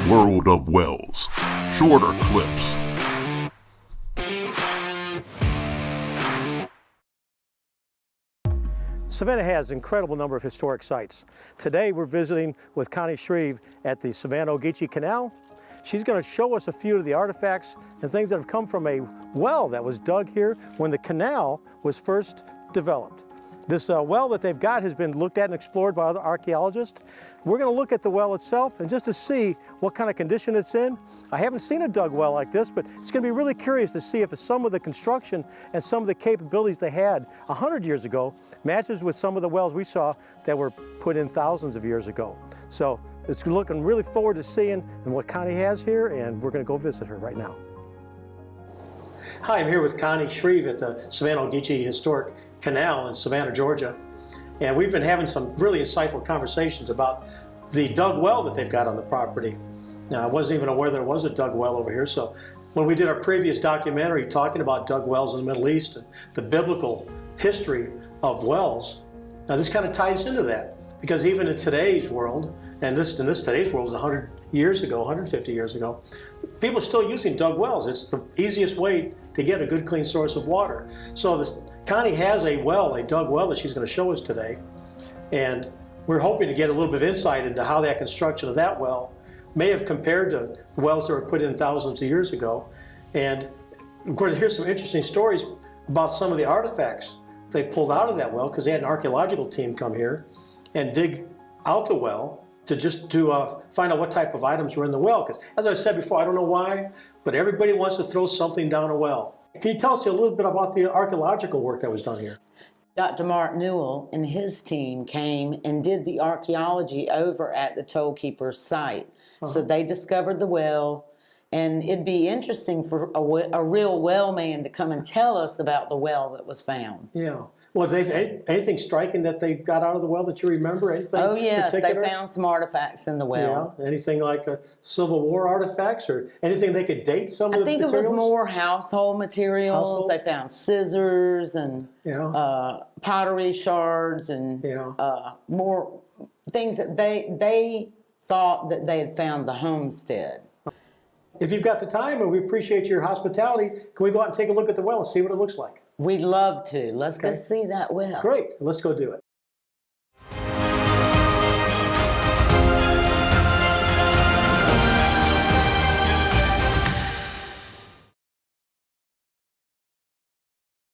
World of Wells. Shorter clips. Savannah has an incredible number of historic sites. Today we're visiting with Connie Shreve at the Savannah Canal. She's going to show us a few of the artifacts and things that have come from a well that was dug here when the canal was first developed. This well that they've got has been looked at and explored by other archaeologists. We're going to look at the well itself and just to see what kind of condition it's in. I haven't seen a dug well like this, but it's going to be really curious to see if some of the construction and some of the capabilities they had 100 years ago matches with some of the wells we saw that were put in thousands of years ago. So it's looking really forward to seeing what Connie has here, and we're going to go visit her right now. Hi, I'm here with Connie Shreve at the Savannah Historic Canal in Savannah, Georgia. And we've been having some really insightful conversations about the dug well that they've got on the property. Now, I wasn't even aware there was a dug well over here. So when we did our previous documentary talking about dug wells in the Middle East and the biblical history of wells, now this kind of ties into that. Because even in today's world, and today's world was 100 years ago, 150 years ago, people are still using dug wells. It's the easiest way to get a good, clean source of water. So Connie has a well, a dug well that she's going to show us today. And we're hoping to get a little bit of insight into how that construction of that well may have compared to wells that were put in thousands of years ago. And we're going to hear some interesting stories about some of the artifacts they pulled out of that well, because they had an archaeological team come here and dig out the well to find out what type of items were in the well. Because as I said before, I don't know why, but everybody wants to throw something down a well. Can you tell us a little bit about the archaeological work that was done here? Dr. Mark Newell and his team came and did the archaeology over at the Toll Keeper's site. So they discovered the well, and it'd be interesting for a real well man to come and tell us about the well that was found. Yeah. Well, anything striking that they got out of the well that you remember? Anything? Oh yes, particular? They found some artifacts in the well. Yeah. Anything like Civil War artifacts or anything they could date some of the materials? I think it was more household materials. They found scissors and pottery shards and more things that they thought that they had found the homestead. If you've got the time, and we appreciate your hospitality, can we go out and take a look at the well and see what it looks like? We'd love to. Let's go see that well. Great. Let's go do it.